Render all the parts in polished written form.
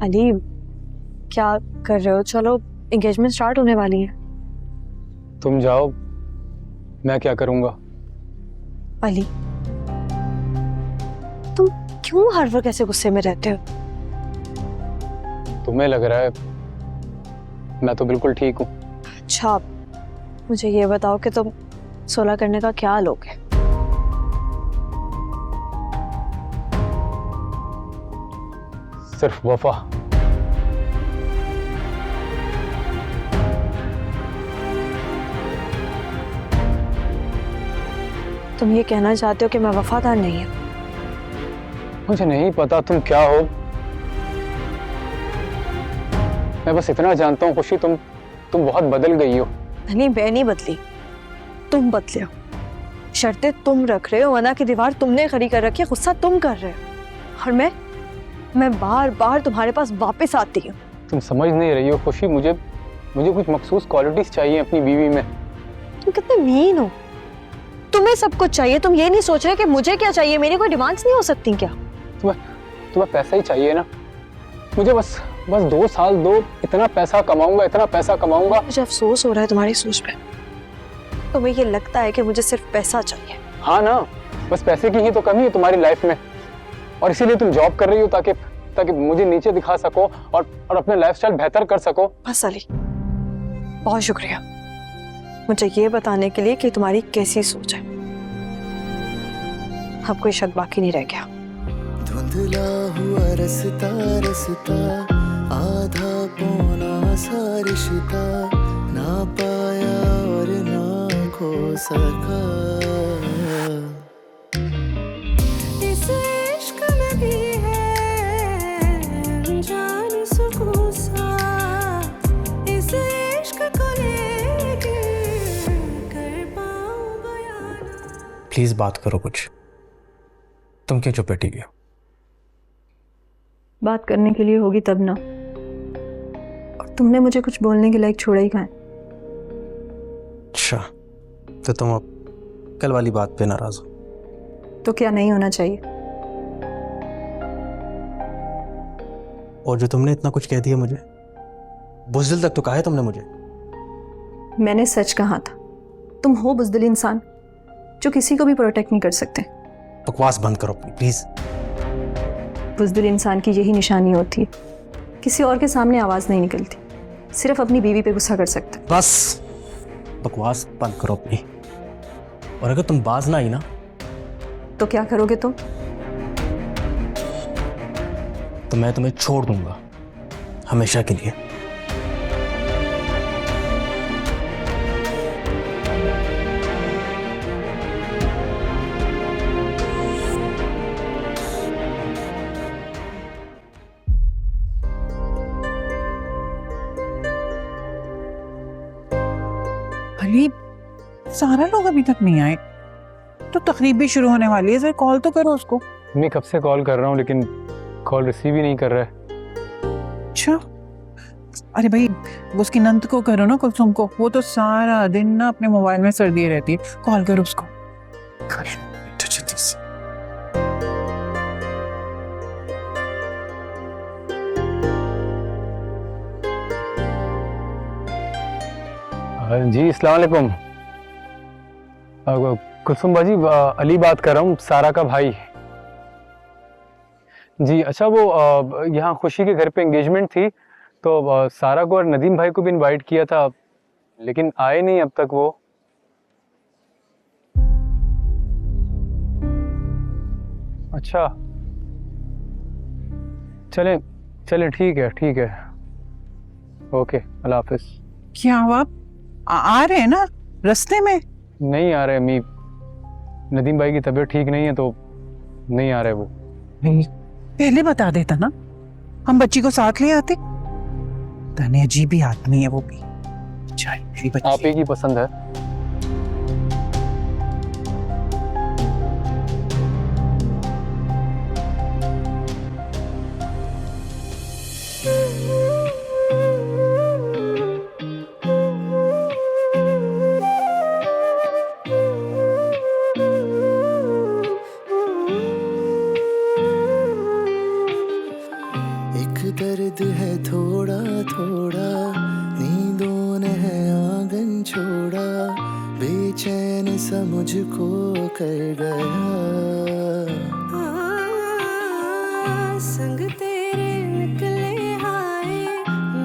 अली क्या कर रहे हो? चलो एंगेजमेंट स्टार्ट होने वाली है। तुम जाओ, मैं क्या करूंगा? अली तुम क्यों हर वक्त ऐसे गुस्से में रहते हो? तुम्हें लग रहा है मैं तो बिल्कुल ठीक हूँ। अच्छा मुझे ये बताओ कि तुम सुलह करने का क्या लोगे? सिर्फ वफा। तुम ये कहना चाहते हो कि मैं वफादार नहीं हूँ? मुझे नहीं पता तुम क्या हो, मैं बस इतना जानता हूँ खुशी, तुम बहुत बदल गई हो। नहीं मैं नहीं बदली, तुम बदले हो। शर्तें तुम रख रहे हो, वरना की दीवार तुमने खड़ी कर रखी है, गुस्सा तुम कर रहे हो और मैं बार बार तुम्हारे पास वापस आती हूँ। तुम समझ नहीं रही हो खुशी, मुझे कुछ मखसूस क्वालिटीज चाहिए अपनी बीवी में। तुम कितने मीन हो, तुम्हें सब कुछ चाहिए, तुम ये नहीं सोच रहे कि मुझे क्या चाहिए, मेरी कोई डिमांड्स नहीं हो सकती क्या? तुम्हें पैसा ही चाहिए ना? मुझे बस 2 साल दो, इतना पैसा कमाऊंगा। मुझे अफसोस हो रहा है तुम्हारी सोच पे। तुम्हें ये लगता है कि मुझे सिर्फ पैसा चाहिए? हाँ ना, बस पैसे की ही तो कमी है तुम्हारी लाइफ में, और इसीलिए तुम जॉब कर रही हो ताकि मुझे नीचे दिखा सको और अपने लाइफस्टाइल बेहतर कर सको। बस अली बहुत शुक्रिया मुझे ये बताने के लिए कि तुम्हारी कैसी सोच है। अब कोई शक बाकी नहीं रह गया। धुंधला हुआ रसता रसता, आधा पौना सा रिश्ता, ना पाया और ना खो सका। इस इश्क में भी है अनजान सुकून सा, इस इश्क को लेके कर पाऊं बयान। प्लीज बात करो कुछ, तुम क्यों चुप बैठी हो? बात करने के लिए होगी तब ना, और तुमने मुझे कुछ बोलने के लायक छोड़ा ही कहाँ है? अच्छा तो तुम अब कल वाली बात पे नाराज हो? तो क्या नहीं होना चाहिए? और जो तुमने इतना कुछ कह दिया मुझे, बुज़दिल तक तो कहा है तुमने मुझे। मैंने सच कहा था, तुम हो बुज़दिल इंसान जो किसी को भी प्रोटेक्ट नहीं कर सकते। बकवास बंद करो प्लीज। बुज़दिल इंसान की यही निशानी होती है, किसी और के सामने आवाज नहीं निकलती, सिर्फ अपनी बीवी पे गुस्सा कर सकता। बस बकवास बंद करो अपनी, और अगर तुम बाज ना आई ना तो क्या करोगे तुम? तो मैं तुम्हें छोड़ दूंगा हमेशा के लिए। अली सारा लोग अभी तक नहीं आए, तो तकरीब भी शुरू होने वाली है, जरा कॉल तो करो उसको। मैं कब से कॉल कर रहा हूँ लेकिन कॉल रिसीव ही नहीं कर रहा है। अच्छा अरे भाई वो उसकी नंद को करो ना, कुलसुम को, वो तो सारा दिन ना अपने मोबाइल में सर दिए रहती है, कॉल करो उसको। जी अस्सलाम वालेकुम। कुलसुम बाजी, अली बात कर रहा हूँ, सारा का भाई। जी अच्छा, वो यहाँ खुशी के घर पे एंगेजमेंट थी, तो सारा को और नदीम भाई को भी इनवाइट किया था, लेकिन आए नहीं अब तक वो। अच्छा चलें चलें, ठीक है, ओके, अल्लाह हाफिज। क्या हुआ, आ रहे हैं ना रास्ते में? नहीं आ रहे अम्मी, नदीम भाई की तबीयत ठीक नहीं है तो नहीं आ रहे वो। पहले बता देता ना, हम बच्ची को साथ ले आते। तने अजीब ही आदमी है वो भी। आप ही की पसंद है। एक दर्द है थोड़ा थोड़ा, नींदों ने है आंगन छोड़ा, बेचैन सा मुझको कर गया। संग तेरे निकले आए,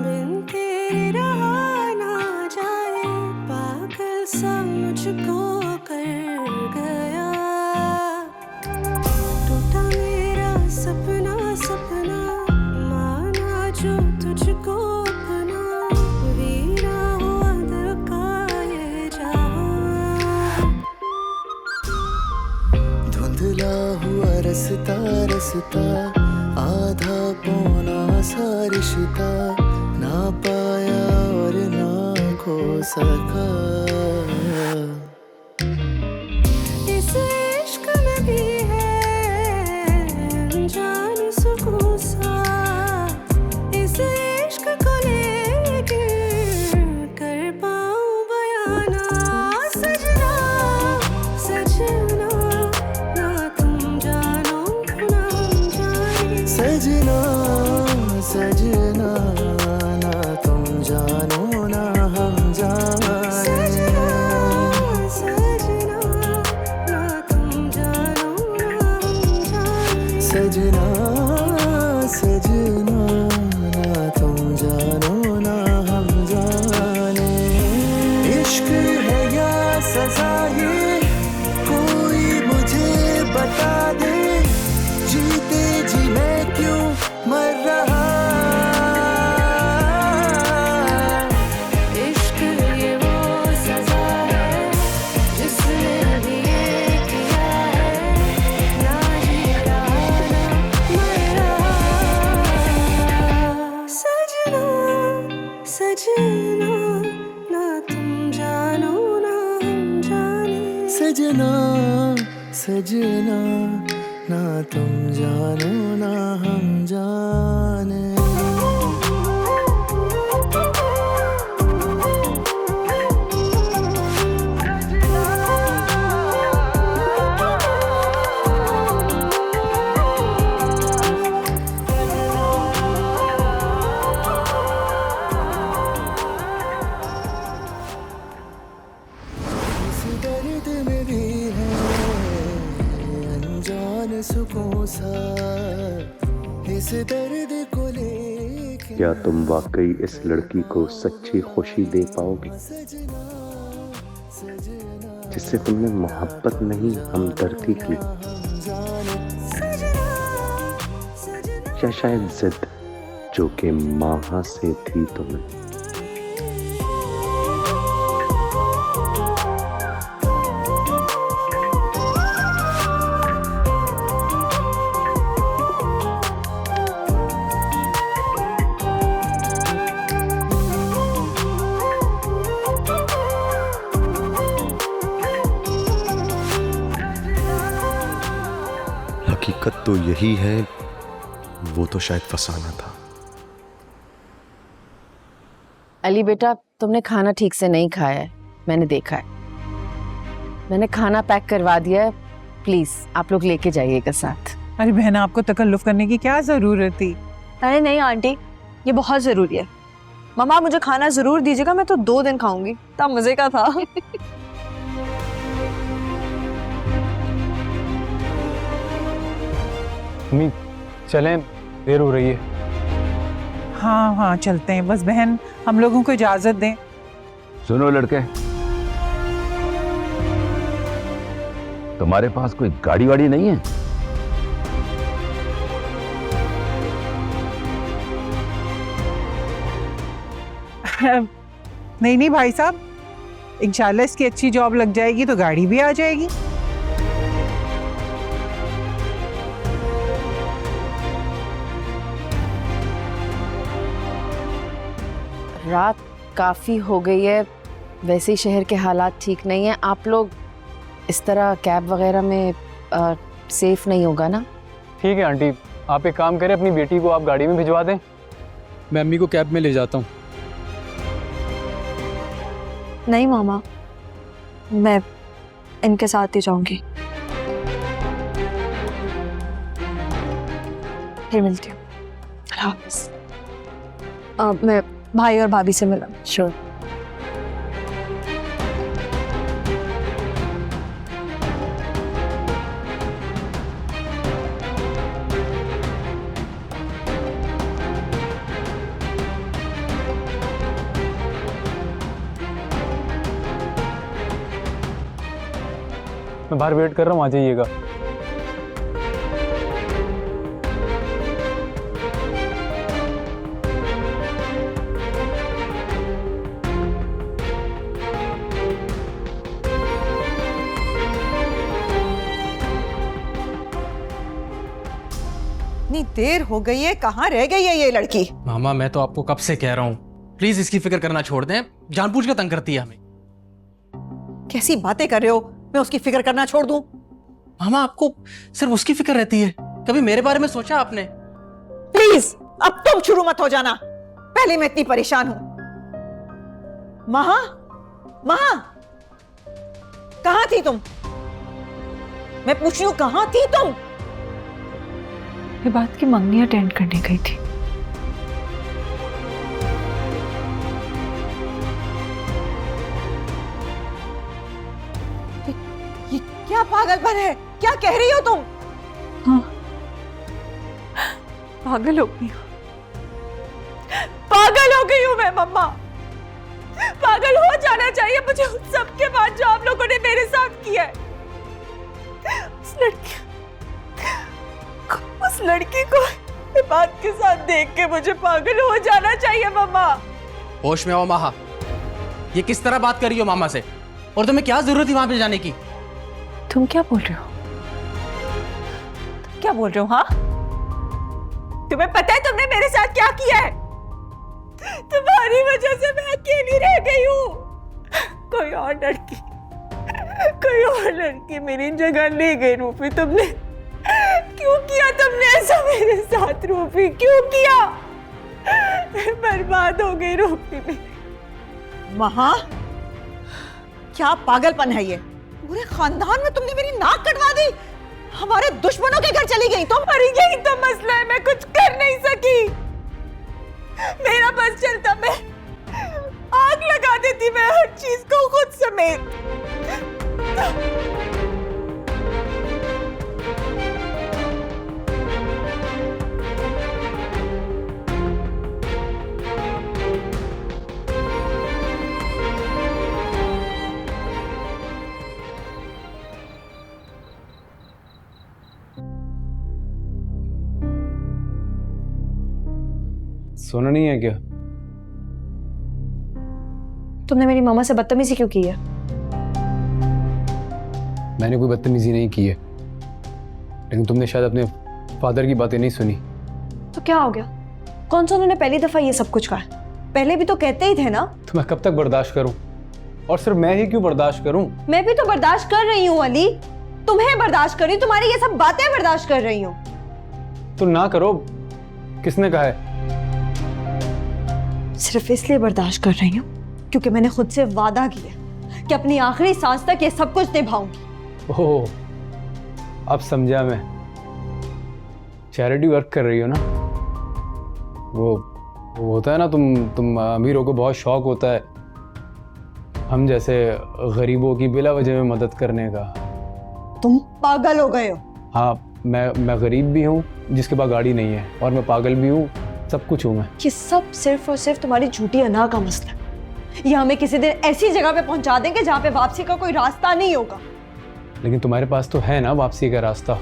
बिन तेरे रहा ना जाए, पागल सा मुझको कर गया। टूटा मेरा सपना सपना, माना जो तुझको अपना, वीरा हुआ दिल का ये जहां। धुंधला हुआ रसता रसता, आधा पौना सा रिश्ता, ना पाया और ना खो सका। इस इश्क में भी है अनजान सुकून सा, इस इश्क को लेके कर पाऊं बयाना। सजना सजना ना तुम जानो ना हम जाने, सजना सजना, ना तुम जानो ना हम जाने। सजना ना तुम जानो ना हम जाने, सजना सजना, ना तुम जानो ना हम जाने। इश्क है या सजा ये, कोई मुझे बता दे, जीते जी मैं क्यों मर रहा। इश्क ये वो सजा है जिसने अभी ये किया है, ना जी रहा ना मर रहा। सजना सजना ना तुम जानो ना हम जाने, सजना सजना, ना तुम जानो ना हम जाने। इस दर्द में भी है अनजान सुकून सा, इस दर्द को लेके। क्या तुम वाकई इस लड़की को सच्ची खुशी दे पाओगे, सजना सजना, जिससे तुमने मोहब्बत नहीं हमदर्दी की, या शायद जिद जो कि माँ से थी तुम्हें। हकीकत तो यही है, वो तो शायद फसाना था। अली बेटा, तुमने खाना ठीक से नहीं खाया है, मैंने देखा है। मैंने खाना पैक करवा दिया है, प्लीज आप लोग लेके जाइएगा साथ। अरे बहना, आपको तकल्लुफ करने की क्या जरूरत थी। अरे नहीं आंटी, ये बहुत जरूरी है। मम्मा मुझे खाना जरूर दीजिएगा, मैं तो 2 दिन खाऊंगी। इतना मजे का था। अम्मी चलें, देर हो रही है। हाँ हाँ चलते हैं, बस बहन हम लोगों को इजाजत दें। सुनो लड़के, तुम्हारे पास कोई गाड़ी वाड़ी नहीं है? नहीं नहीं भाई साहब, इंशाल्लाह इसकी अच्छी जॉब लग जाएगी तो गाड़ी भी आ जाएगी। रात काफ़ी हो गई है, वैसे ही शहर के हालात ठीक नहीं है। आप लोग इस तरह कैब वगैरह में सेफ नहीं होगा ना? ठीक है आंटी, आप एक काम करें, अपनी बेटी को आप गाड़ी में भिजवा दें, मैं अम्मी को कैब में ले जाता हूँ। नहीं मामा, मैं इनके साथ ही जाऊंगी। फिर मिलती हूँ। अल्लाह हाफिज़। मैं भाई और भाभी से मिला। श्योर। मैं बाहर वेट कर रहा हूँ, आ जाइएगा। इतनी देर हो गई है, कहाँ रह गई है ये लड़की? मामा मैं तो आपको कब से कह रहा हूँ, प्लीज इसकी फिक्र करना छोड़ दें, जानबूझ के तंग करती है हमें। कैसी बातें कर रहे हो? मैं उसकी फिक्र करना छोड़ दूं? मामा आपको सिर्फ उसकी फिक्र रहती है, कभी मेरे बारे में सोचा आपने? प्लीज अब तुम शुरू मत हो जाना, पहले मैं इतनी परेशान हूं। महा, महा, कहां थी तुम? मैं पूछ रही हूं कहां थी तुम? ये बात की मंगनी अटेंड करने गई थी। ये क्या पागलपन है? क्या कह रही हो तुम? हाँ, पागल हो गई हूँ, पागल हो गई हूँ मैं मम्मा। पागल हो जाना चाहिए मुझे उन सब के बाद जो आप लोगों ने मेरे साथ किया है। उस लड़की को ये बात के साथ देख के मुझे पागल हो जाना चाहिए मम्मा। होश में आओ माहा, ये किस तरह बात कर रही हो मामा से? और तुम्हें क्या जरूरत थी वहां पे जाने की? तुम क्या बोल रहे हो? क्या बोल रहे हो? हाँ, तुम्हें पता है तुमने मेरे साथ क्या किया है? तुम्हारी वजह से मैं अकेली रह गई हूँ। कोई और लड़की मेरी जगह ले गई। रूपी तुमने क्यों किया? तुमने ऐसा मेरे साथ रूपी क्यों किया? मैं बर्बाद हो गई रूपी मेरी। महा, क्या पागलपन है ये? पूरे खानदान में तुमने मेरी नाक कटवा दी, हमारे दुश्मनों के घर चली गई तुम। अरे यही तो मसला है, मैं कुछ कर नहीं सकी। मेरा बस चलता, मैं आग लगा देती, मैं हर चीज को खुद समेत। सोना नहीं है क्या? तुमने मेरी मामा से बदतमीजी क्यों की है? मैंने कोई बदतमीजी नहीं की है, लेकिन तुमने शायद अपने फादर की बातें नहीं सुनी। तो क्या हो गया? कौन सा उन्होंने पहली दफा ये सब कुछ कहा? पहले भी तो कहते ही थे ना। तो मैं कब तक बर्दाश्त करूं? और सिर्फ मैं ही क्यों बर्दाश्त करूं? मैं भी तो बर्दाश्त कर रही हूँ अली, तुम्हें बर्दाश्त कर रही हूँ, तुम्हारी ये सब बातें बर्दाश्त कर रही हूँ। तो ना करो, किसने कहा है? सिर्फ इसलिए बर्दाश्त कर रही हूँ क्योंकि मैंने खुद से वादा किया कि अपनी आखिरी सांस तक ये सब कुछ निभाऊंगी। ओह, अब समझा मैं। चैरिटी वर्क कर रही हो ना? वो होता है ना, तुम अमीरों को बहुत शौक होता है हम जैसे गरीबों की बिला वजह में मदद करने का। तुम पागल हो गए हो। हाँ, मैं गरीब भी हूँ जिसके पास गाड़ी नहीं है, और मैं पागल भी हूँ, सब कुछ हूँ मैं। ये सब सिर्फ और सिर्फ तुम्हारी झूठी अना का मसला है। ये हमें किसी दिन ऐसी जगह पे पहुंचा देंगे जहाँ पे वापसी का कोई रास्ता नहीं होगा। लेकिन तुम्हारे पास तो है ना वापसी का रास्ता।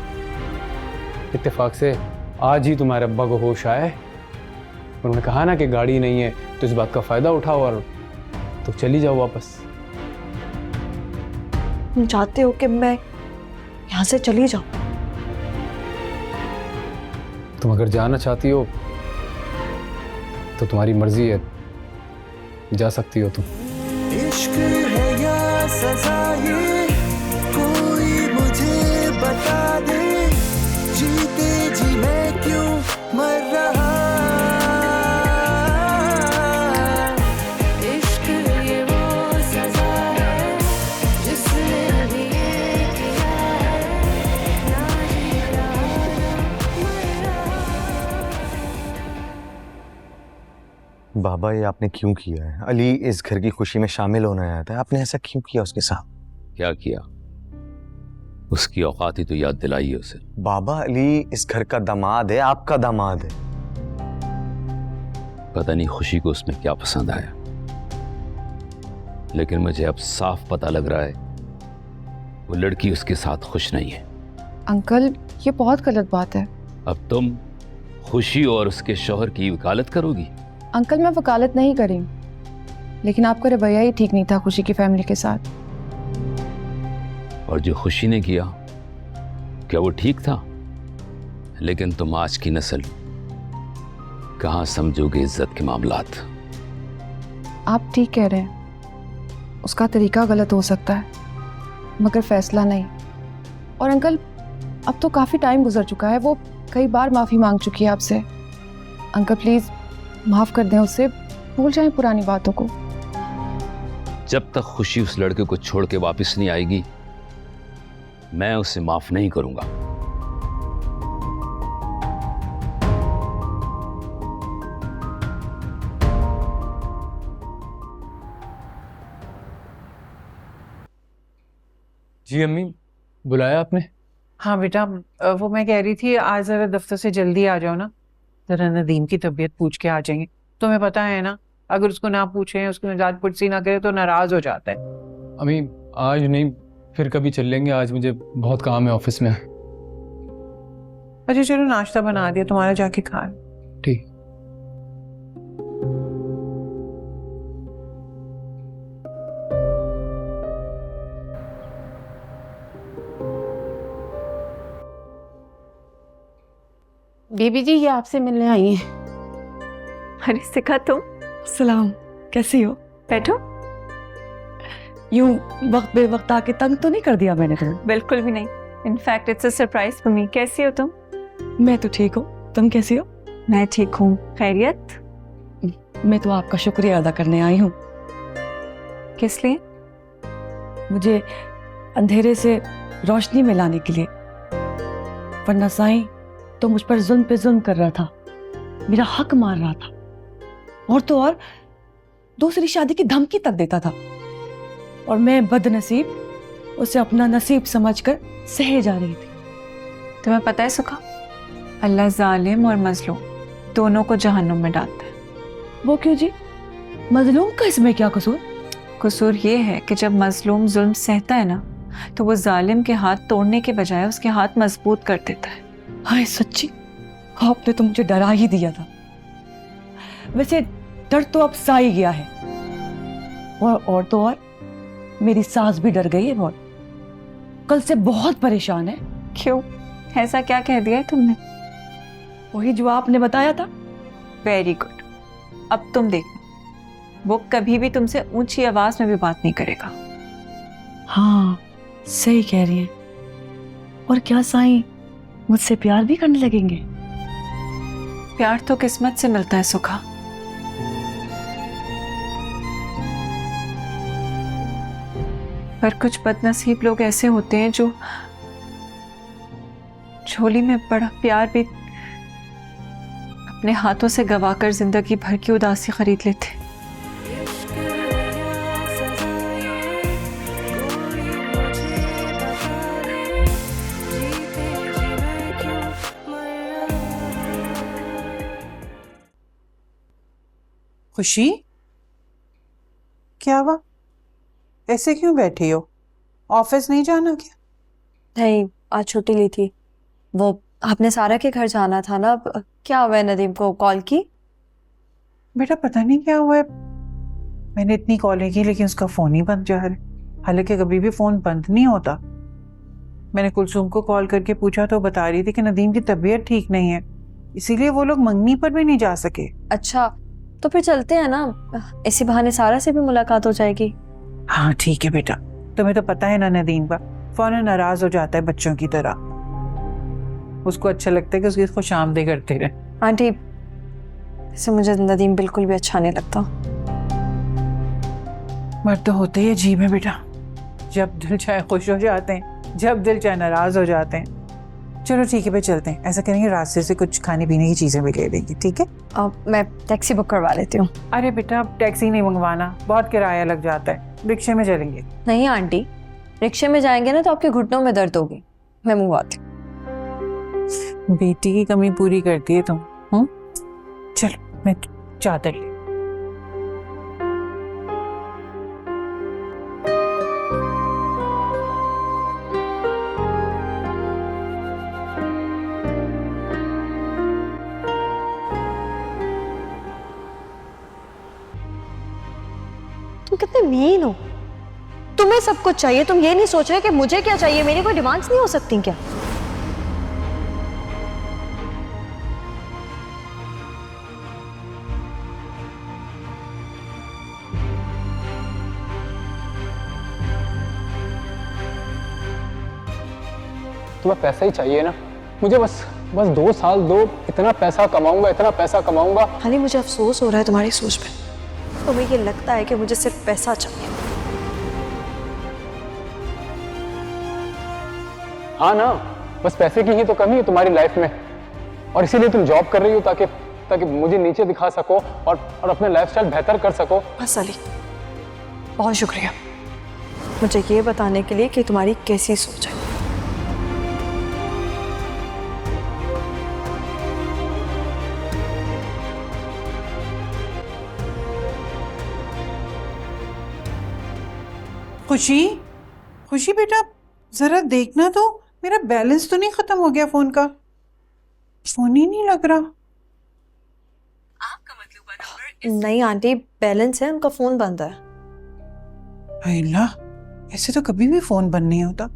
इत्तेफाक से आज ही तुम्हारे अब्बा को होश आए, उन्होंने कहा ना कि गाड़ी नहीं है, तो इस बात का फायदा उठाओ और तो चली जाओ वापस। तुम चाहते हो कि मैं यहाँ से चली जाऊं? तुम अगर जाना चाहती हो तो तुम्हारी मर्जी है, जा सकती हो तुम। इश्क है या सजा ये कोई मुझे बता दे, जीते जी मैं क्यों मर रहा। इश्क ये वो सजा है जिसने अभी ये किया है, ना जी रहा ना मर रहा। बाबा ये आपने क्यों किया है? अली इस घर की खुशी में शामिल होना आया था, आपने ऐसा क्यों किया उसके साथ? क्या किया? उसकी औकात ही तो याद दिलाई है उसे। बाबा अली इस घर का दामाद है, आपका दामाद है। पता नहीं खुशी को उसमें क्या पसंद आया, लेकिन मुझे अब साफ पता लग रहा है वो लड़की उसके साथ खुश नहीं है। अंकल ये बहुत गलत बात है। अब तुम खुशी और उसके शौहर की वकालत करोगी? अंकल मैं वकालत नहीं करी, लेकिन आपका रवैया ही ठीक नहीं था खुशी की फैमिली के साथ। और जो खुशी ने किया क्या वो ठीक था? लेकिन तुम आज की नस्ल कहाँ समझोगे इज्जत के मामलात। आप ठीक कह रहे हैं, उसका तरीका गलत हो सकता है मगर फैसला नहीं। और अंकल अब तो काफ़ी टाइम गुजर चुका है, वो कई बार माफ़ी मांग चुकी है आपसे। अंकल प्लीज़ माफ़ कर दें उससे, भूल जाएं पुरानी बातों को। जब तक खुशी उस लड़के को छोड़ के वापस नहीं आएगी मैं उसे माफ नहीं करूंगा। जी अम्मी, बुलाया आपने? हाँ बेटा, वो मैं कह रही थी आज जरा दफ्तर से जल्दी आ जाओ ना, जरा नदीम की तबीयत पूछ के आ जाएंगे। तुम्हें पता है ना, अगर उसको ना पूछे, उसको निजात पुरसी ना करे तो नाराज हो जाता है। अम्मी आज नहीं, फिर कभी चल लेंगे, आज मुझे बहुत काम है ऑफिस में। अच्छा चलो नाश्ता बना दिया तुम्हारा, जाके खा लो। ठीक। बेबी जी ये आपसे मिलने आई हैं। अरे सिखा तुम। सलाम, कैसी हो? बैठो। यूं वक्त बे वक्त आके तंग तो नहीं कर दिया मैंने तुम्हें? बिल्कुल भी नहीं। In fact it's a surprise for me. कैसी हो तुम? मैं तो ठीक हूँ, तुम कैसी हो? मैं ठीक हूँ। खैरियत? मैं तो आपका शुक्रिया अदा करने आई हूँ। किस लिए? मुझे अंधेरे से रोशनी में लाने के लिए, वरना साईं तो मुझ पर जुल्म पे जुल्म कर रहा था, मेरा हक मार रहा था, और तो और दूसरी शादी की धमकी तक देता था, और मैं बदनसीब उसे अपना नसीब समझकर सहे जा रही थी। तुम्हें पता है सुखा, अल्लाह जालिम और मजलूम दोनों को जहन्नुम में डालता है। वो क्यों जी? मजलूम का इसमें क्या कसूर? कसूर ये है कि जब मजलूम जुल्म सहता है ना, तो वो जालिम के हाथ तोड़ने के बजाय उसके हाथ मजबूत कर देता है। हाय सच्ची, आपने तो मुझे डरा ही दिया था। वैसे डर तो अब सा ही गया है, और तो और मेरी सास भी डर गई है बहुत, कल से बहुत परेशान है। क्यों? ऐसा क्या कह दिया है तुमने? वही जो आपने बताया था। Very good. अब तुम देखो, वो कभी भी तुमसे ऊंची आवाज में भी बात नहीं करेगा। हाँ सही कह रही हैं। और क्या साईं मुझसे प्यार भी करने लगेंगे? प्यार तो किस्मत से मिलता है सुखा। पर कुछ बदनसीब लोग ऐसे होते हैं जो झोली में बड़ा प्यार भी अपने हाथों से गवाकर जिंदगी भर की उदासी खरीद लेते। खुशी, क्या हुआ? ऐसे क्यों बैठी हो? ऑफिस नहीं जाना क्या? नहीं, आज छुट्टी ली थी। वो आपने सारा के घर जाना था ना, क्या हुआ है? नदीम को कॉल की? बेटा पता नहीं क्या हुआ है, मैंने इतनी कॉलें की लेकिन उसका फोन ही बंद जा रहा है। हालांकि कभी भी फोन बंद नहीं होता। मैंने कुलसुम को कॉल करके पूछा तो बता रही थी कि नदीम की तबीयत ठीक नहीं है, इसीलिए वो लोग मंगनी पर भी नहीं जा सके। अच्छा तो फिर चलते हैं ना, इसी बहाने सारा से भी मुलाकात हो जाएगी। हाँ ठीक है बेटा, तुम्हें तो पता है ना नदीम का फौरन नाराज हो जाता है बच्चों की तरह। उसको अच्छा लगता है कि उसकी खुशामदी करते रहे। आंटी इससे मुझे नदीम बिल्कुल भी अच्छा नहीं लगता। मर्द तो होते ही अजीब है बेटा, जब दिल चाहे खुश हो जाते हैं, जब दिल चाहे नाराज हो जाते हैं। चलो ठीक है भाई, चलते हैं। ऐसा करेंगे रास्ते से कुछ खाने पीने की चीजें भी ले लेंगे, ठीक है? अब मैं टैक्सी बुक करवा लेती हूँ। अरे बेटा अब टैक्सी नहीं मंगवाना, बहुत किराया लग जाता है, रिक्शे में चलेंगे। नहीं आंटी, रिक्शे में जाएंगे ना तो आपके घुटनों में दर्द होगी। मैं मंगवाती हूँ। बेटी की कमी पूरी करती है तुम। चलो मैं चादर ले। तुम कितने मीन हो। तुम्हें सब कुछ चाहिए, तुम ये नहीं सोच रहे कि मुझे क्या चाहिए। मेरी कोई डिमांड्स नहीं हो सकती क्या? तुम्हें पैसा ही चाहिए ना? मुझे बस 2 साल दो, इतना पैसा कमाऊंगा। हाली मुझे अफसोस हो रहा है तुम्हारी सोच पे। तुम्हें ये लगता है कि मुझे सिर्फ पैसा चाहिए। हाँ ना, बस पैसे की ही तो कमी है तुम्हारी लाइफ में, और इसीलिए तुम जॉब कर रही हो ताकि मुझे नीचे दिखा सको और अपने लाइफस्टाइल बेहतर कर सको। बस अली, बहुत शुक्रिया मुझे ये बताने के लिए कि तुम्हारी कैसी सोच है। खुशी बेटा जरा देखना तो, मेरा बैलेंस तो नहीं खत्म हो गया फोन का? फोन ही नहीं लग रहा। नहीं आंटी, बैलेंस है, उनका फोन बंद है। अल्लाह, ऐसे तो कभी भी फोन बंद नहीं होता।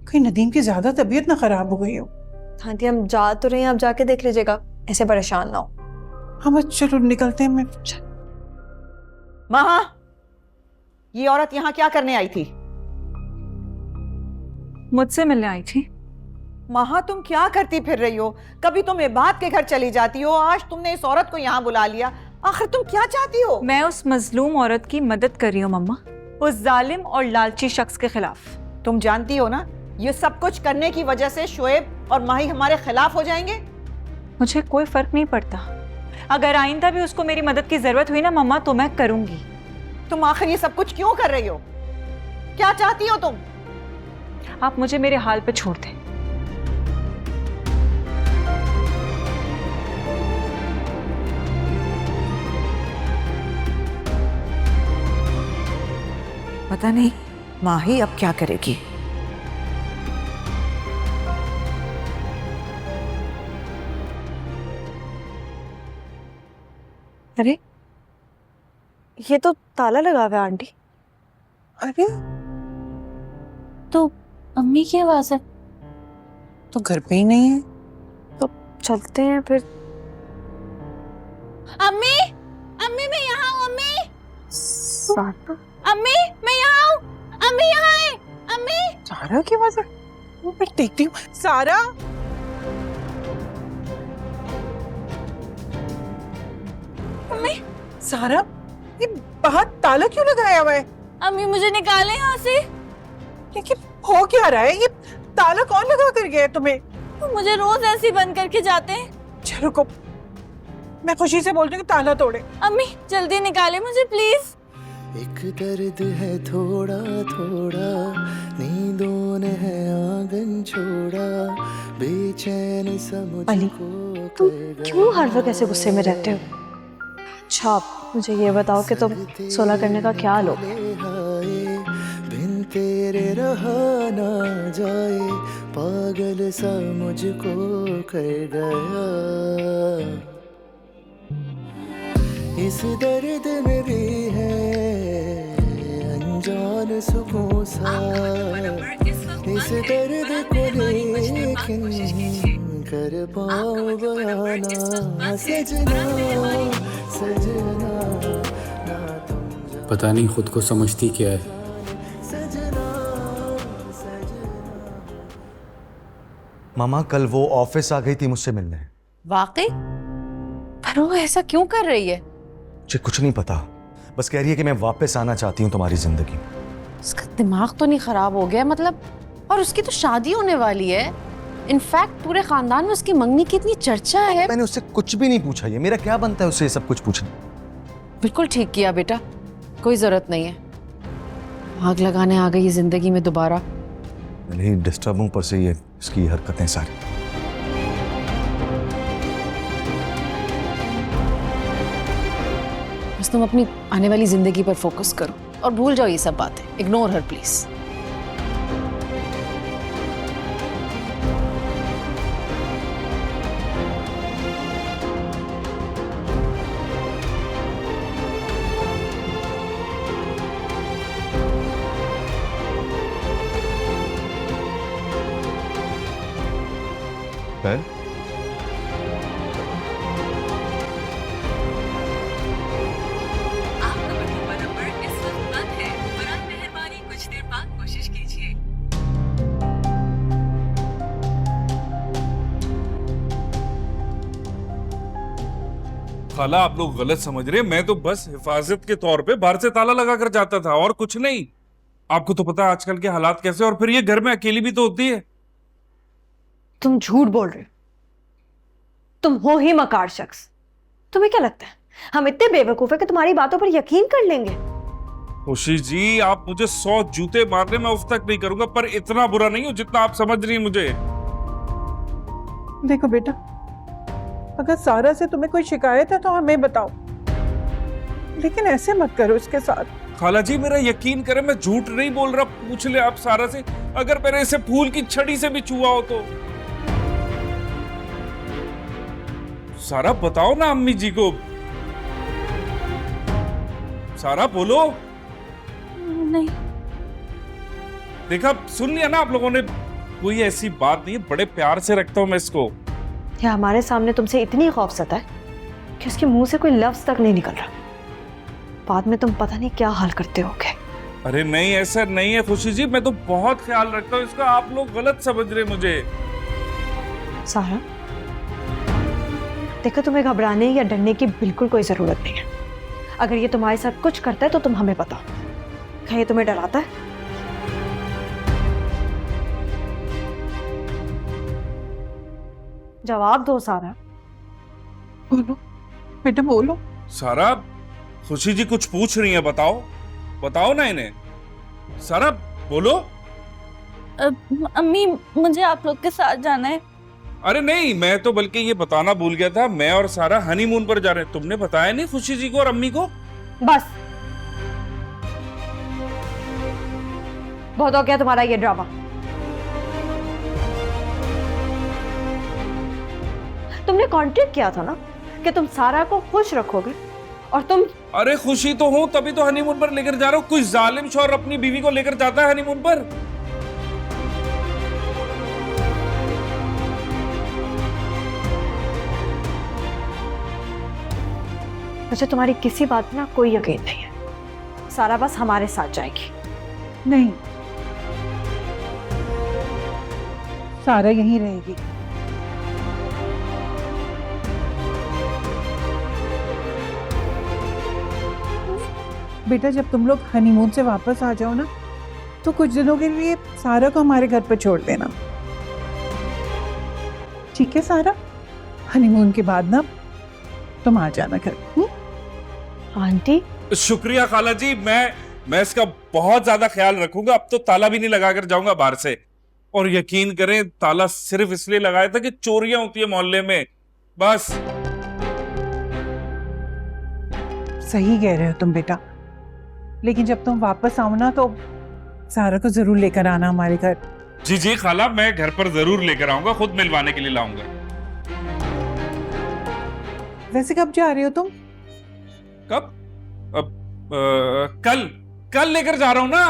कहीं नदीम की ज्यादा तबीयत ना खराब हो गई हो। आंटी हम जा तो रहे हैं, आप जाके देख लीजिएगा, ऐसे परेशान ना हो। हाँ बस चलो निकलते हैं। मैं महा, ये औरत यहाँ क्या करने आई थी? मुझसे मिलने आई थी। महा, तुम क्या करती फिर रही हो? कभी तुम इबाद के घर चली जाती हो, आज तुमने इस औरत को यहाँ बुला लिया। आखिर तुम क्या चाहती हो? मैं उस मजलूम औरत की मदद कर रही हूँ मम्मा, उस जालिम और लालची शख्स के खिलाफ। तुम जानती हो ना, ये सब कुछ करने की वजह से शोएब और माही हमारे खिलाफ हो जाएंगे। मुझे कोई फर्क नहीं पड़ता, अगर आइंदा भी उसको मेरी मदद की जरूरत हुई ना मम्मा तो मैं करूंगी। तुम आखिर ये सब कुछ क्यों कर रही हो? क्या चाहती हो तुम? आप मुझे मेरे हाल पे छोड़ दें। पता नहीं माही अब क्या करेगी। अरे ये तो ताला लगा हुआ है आंटी। अरे तो अम्मी की आवाज है। तो घर पे ही नहीं है। तो चलते हैं फिर। अम्मी, अम्मी मैं यहाँ हूँ। अम्मी मैं यहाँ हूँ। अम्मी यहाँ है। अम्मी। सारा की आवाज है। मैं देखती हूँ। सारा, अम्मी। सारा, ये बाहर ताला क्यों लगाया हुआ है? अम्मी मुझे निकाले यहाँ से। लेकिन हो क्या रहा है? ये ताला कौन लगा कर गया है तुम्हें? मुझे रोज ऐसे ही बंद करके जाते हैं। चलो को, मैं खुशी से बोलती हूँ कि ताला तोड़े। अम्मी जल्दी निकाले मुझे प्लीज। एक दर्द है थोड़ा थोड़ा, नींदों ने है आंगन छोड़ा, बेचैन समझ अली, तुम क्यों हर वक्त ऐसे गुस्से में रहते हो? अच्छा मुझे ये बताओ कि तुम सोलह करने का क्या लो? बिन तेरे रहा ना जाए, पागल सा मुझको कर गया। इस दर्द में भी है अनजान सुकून सा, इस दर्द को लेकिन कर पाऊं बयाना। सजना सजना ना तुम पता नहीं खुद को समझती क्या है। मामा कल वो ऑफिस आ गई थी मुझसे मिलने। वाकई? पर वो ऐसा क्यों कर रही है? मुझे कुछ नहीं पता, बस कह रही है कि मैं वापस आना चाहती हूँ तुम्हारी जिंदगी में। उसका दिमाग तो नहीं खराब हो गया मतलब? और उसकी तो शादी होने वाली है, इनफैक्ट पूरे खानदान में उसकी मंगनी की इतनी चर्चा है। मैंने उससे कुछ भी नहीं पूछा, ये मेरा क्या बनता है उससे ये सब कुछ पूछना। बिल्कुल ठीक किया बेटा, कोई जरूरत नहीं है। आग लगाने आ गई जिंदगी में दोबारा। पहले ही डिस्टर्ब हूं, पर से ये इसकी हरकतें सारी। बस तुम अपनी आने वाली जिंदगी पर फोकस करो और भूल जाओ ये सब बातें। Ignore her please. Ben? खाला आप लोग गलत समझ रहे हैं, मैं तो बस हिफाजत के तौर पे बाहर से ताला लगा कर जाता था और कुछ नहीं। आपको तो पता है आजकल के हालात कैसे, और फिर ये घर में अकेली भी तो होती है। तुम झूठ बोल रहे हो, तुम हो ही मकार शख्स। तुम्हें क्या लगता है हम इतने बेवकूफ है कि तुम्हारी बातों पर यकीन कर लेंगे? खुशी जी, आप मुझे 100 जूते मारने में उफ तक नहीं करूंगा, पर इतना बुरा नहीं हो जितना आप समझ रही हैं मुझे। देखो बेटा, अगर सारा से तुम्हें कोई शिकायत है तो हमें बताओ, लेकिन ऐसे मत करो इसके साथ। खाला जी मेरा यकीन करें, मैं झूठ नहीं बोल रहा। पूछ ले आप सारा से, अगर मेरे इसे फूल की छड़ी से भी छुआ हो तो। सारा बताओ ना अम्मी जी को। सारा बोलो। नहीं। देखा, सुन लिया ना आप लोगों ने। कोई ऐसी बात नहीं है, बड़े प्यार से रखता हूं मैं इसको। या हमारे सामने तुमसे इतनी खौफसता है कि उसके मुंह से कोई लफ्ज तक नहीं निकल रहा। बाद में तुम पता नहीं क्या हाल करते होगे। अरे नहीं, ऐसा नहीं है खुशी जी, मैं तो बहुत ख्याल रखता हूँ इसका। आप लोग गलत समझ रहे मुझे। सारा देखो, तुम्हें घबराने या डरने की बिल्कुल कोई जरूरत नहीं है। अगर ये तुम्हारे साथ कुछ करता है तो तुम हमें बताओ। क्या ये तुम्हें डराता है? जवाब दो सारा। बोलो बेटा, बोलो। सारा, खुशी जी कुछ पूछ रही है, बताओ। बताओ ना इन्हें। सारा बोलो। अम्मी, मुझे आप लोग के साथ जाना है। अरे नहीं, मैं तो बल्कि ये बताना भूल गया था, मैं और सारा हनीमून पर जा रहे हैं। तुमने बताया नहीं खुशी जी को और अम्मी को? बस बहुत हो गया तुम्हारा ये ड्रामा। तुमने कॉन्ट्रैक्ट किया था ना कि तुम सारा को खुश रखोगे, और तुम। अरे खुशी तो हूं, तभी तो हनीमून पर लेकर जा रहा हूं। कोई जालिम शौहर अपनी बीवी को लेकर जाता है हनीमून पर? मुझे तुम्हारी किसी बात में कोई यकीन नहीं है। सारा बस हमारे साथ जाएगी। नहीं, सारा यहीं रहेगी। बेटा, जब तुम लोग हनीमून से वापस आ जाओ ना, तो कुछ दिनों के लिए सारा को हमारे घर पर छोड़ देना, ठीक है सारा? हनीमून के बाद ना तुम आ जाना घर। आंटी, शुक्रिया खाला जी, मैं इसका बहुत ज्यादा ख्याल रखूंगा। अब तो ताला भी नहीं लगाकर जाऊंगा बाहर से। और यकीन करें, ताला सिर्फ इसलिए लगाया था कि चोरियां होती है मोहल्ले में, बस। सही कह रहे हो तुम बेटा, लेकिन जब तुम वापस आओ ना तो सारा को जरूर लेकर आना हमारे घर। जी जी खाला, मैं घर पर जरूर लेकर आऊंगा, खुद मिलवाने के लिए लाऊंगा। वैसे कब जा रहे हो तुम? कब? कल लेकर जा रहा हूं ना।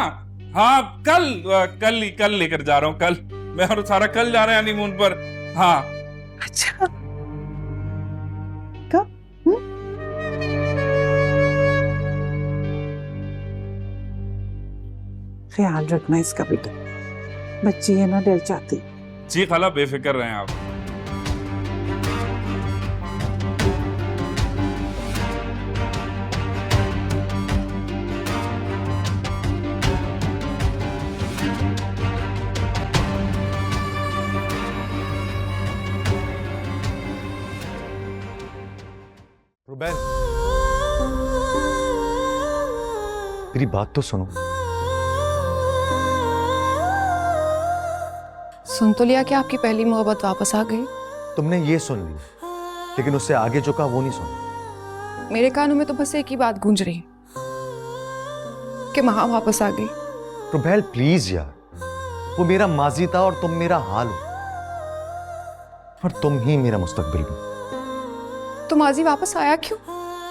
हाँ, कल लेकर जा रहा हूं। कल मैं और सारा कल जा रहे हैं हनीमून पर। हाँ। अच्छा, कब? ख्याल रखना इसका बेटा, बच्ची है ना, डर जाती। जी खाला, बेफिक्र रहें आप। रुबैल, मेरी बात तो सुनो। सुन तो लिया कि आपकी पहली मोहब्बत वापस आ गई। तुमने ये सुन ली, लेकिन उससे आगे जो कहा वो नहीं सुना। मेरे कानों में तो बस एक ही बात गूंज रही कि माँ वापस आ गई। रुबैल प्लीज यार, वो मेरा माजी था और तुम मेरा हाल हो, और तुम ही मेरा मुस्तकबिल भी। तो माजी वापस आया क्यों?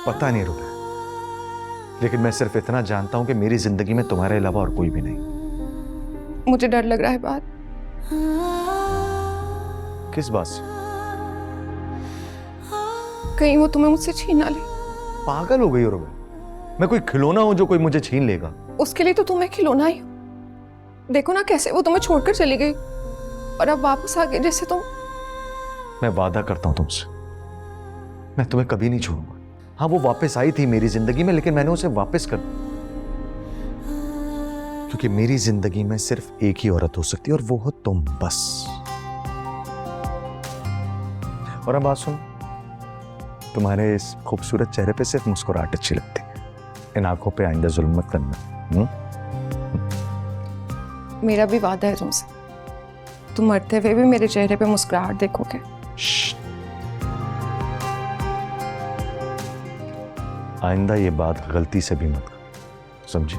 पता नहीं रुबैल, लेकिन मैं सिर्फ इतना जानता हूं कि मेरी जिंदगी में तुम्हारे अलावा और कोई भी नहीं। मुझे डर लग रहा है बात। किस बात से? कहीं वो तुम्हें मुझसे छीन ना ले। पागल हो गई हो रुबैल, मैं कोई खिलौना हूं जो कोई मुझे छीन लेगा? उसके लिए तो तुम्हें खिलौना ही हो। देखो ना कैसे वो तुम्हें छोड़कर चली गई और अब वापस आ गई जैसे तुम। मैं वादा करता हूं तुमसे, मैं तुम्हें कभी नहीं छोड़ूंगा। हाँ, वो वापस आई थी मेरी जिंदगी में, लेकिन मैंने उसे वापस कर दिया, क्योंकि मेरी जिंदगी में सिर्फ एक ही औरत हो सकती है और वो हो तुम, बस। और अब बात सुन, तुम्हारे इस खूबसूरत चेहरे पे सिर्फ मुस्कुराहट अच्छी लगती है, इन आंखों पे आइंदा जुल्म मत करना। मेरा भी वादा है तुमसे, तुम मरते हुए भी मेरे चेहरे पे मुस्कुराहट देखोगे। आइंदा ये बात गलती से भी मत करो, समझे?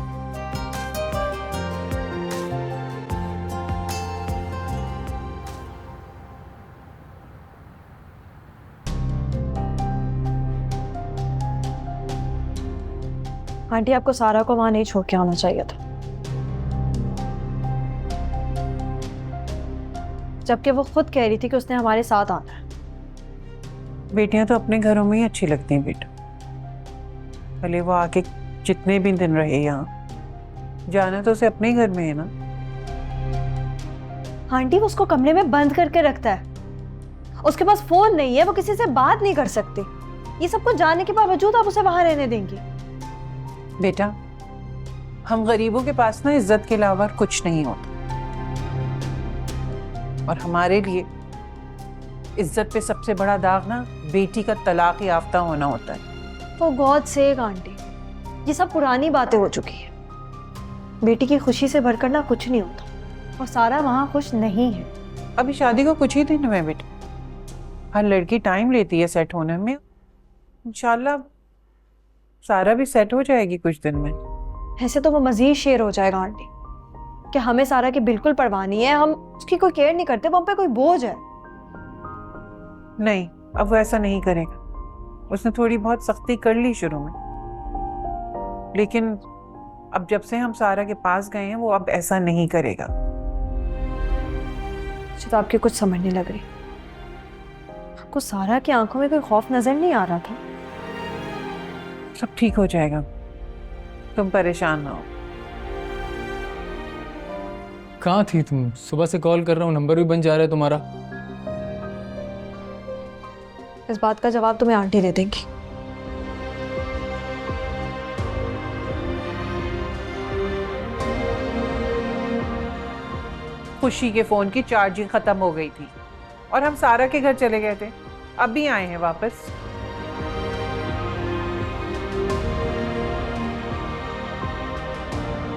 आंटी, आपको सारा को वहां नहीं छोड़ के आना चाहिए था, जबकि वो खुद कह रही थी कि उसने हमारे साथ आना है। बेटियां तो अपने घरों में ही अच्छी लगती हैं बेटा, भले वो आके जितने भी दिन रहे यहाँ, जाना तो उसे अपने घर में है ना। आंटी, वो उसको कमरे में बंद करके रखता है, उसके पास फोन नहीं है, वो किसी से बात नहीं कर सकती। ये सब कुछ जानने के बावजूद आप उसे वहां रहने देंगी? बेटा, हम गरीबों के पास ना इज्जत के अलावा कुछ नहीं होता, और हमारे लिए इज्जत पे सबसे बड़ा दाग ना बेटी का तलाक याफ्ता होना होता है। For God's sake आंटी, ये सब पुरानी बातें हो चुकी है। बेटी की खुशी से बढ़कर ना कुछ नहीं होता, और सारा वहां खुश नहीं है। अभी शादी को कुछ ही दिन हुए बेटा, हर लड़की टाइम लेती है सेट होने में। इंशाल्लाह सारा भी सेट हो जाएगी कुछ दिन में। ऐसे तो वो मजीद शेर हो जाएगा आंटी कि हमें सारा की बिल्कुल परवाह नहीं है, हम उसकी कोई केयर नहीं करते, वो हम पे कोई बोझ है। नहीं, अब वो ऐसा नहीं करेगा। उसने थोड़ी बहुत सख्ती कर ली शुरू में, लेकिन अब जब से हम सारा के पास गए हैं वो अब ऐसा नहीं करेगा। मुझे तो आपकी कुछ समझ नहीं लग रही। आपको सारा की आंखों में कोई खौफ नजर नहीं आ रहा था? सब ठीक हो जाएगा, तुम परेशान ना हो। कहाँ थी तुम? सुबह से कॉल कर रहा हूँ, नंबर भी बन जा रहा है तुम्हारा। इस बात का जवाब तुम्हें आंटी दे देंगी। खुशी के फोन की चार्जिंग खत्म हो गई थी और हम सारा के घर चले गए थे, अभी आए हैं वापस।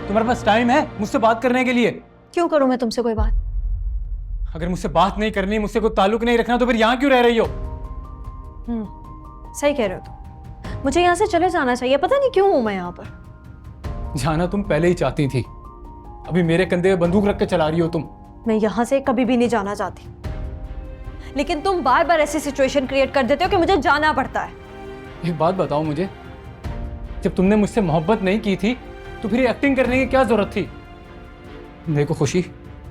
तुम्हारे पास टाइम है मुझसे बात करने के लिए? क्यों करूं मैं तुमसे कोई बात? अगर मुझसे बात नहीं करनी, मुझसे कोई ताल्लुक नहीं रखना, तो फिर यहाँ क्यों रह रही हो? सही कह रहे हो तुम, मुझे यहाँ से चले जाना चाहिए। पता नहीं क्यों हूं मैं यहाँ पर। जाना तुम पहले ही चाहती थी, अभी मेरे कंधे पे बंदूक रख के चला रही हो तुम। मैं यहाँ से कभी भी नहीं जाना चाहती, लेकिन तुम बार बार ऐसी सिचुएशन क्रिएट कर देते हो कि मुझे जाना पड़ता है। एक बात बताओ मुझे, जब तुमने मुझसे मोहब्बत नहीं की थी तो फिर एक्टिंग करने की क्या जरूरत थी? देखो खुशी,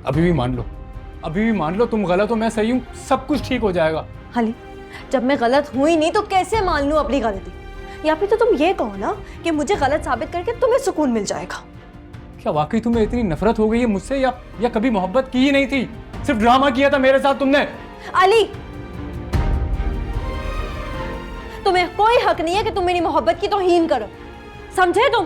अभी भी मान लो, अभी भी मान लो तुम गलत हो, मैं सही हूँ, सब कुछ ठीक हो जाएगा। हाली, जब मैं गलत हुई नहीं तो कैसे मान लूं अपनी गलती? या फिर तो तुम ये कहो ना कि मुझे गलत साबित करके तुम्हें सुकून मिल जाएगा। क्या वाकई तुम्हें इतनी नफरत हो गई है मुझसे, या कभी मोहब्बत की ही नहीं थी, सिर्फ ड्रामा किया था मेरे साथ तुमने? अली, तुम्हें कोई हक नहीं है कि तुम मेरी मोहब्बत की तौहीन करो, समझे तुम?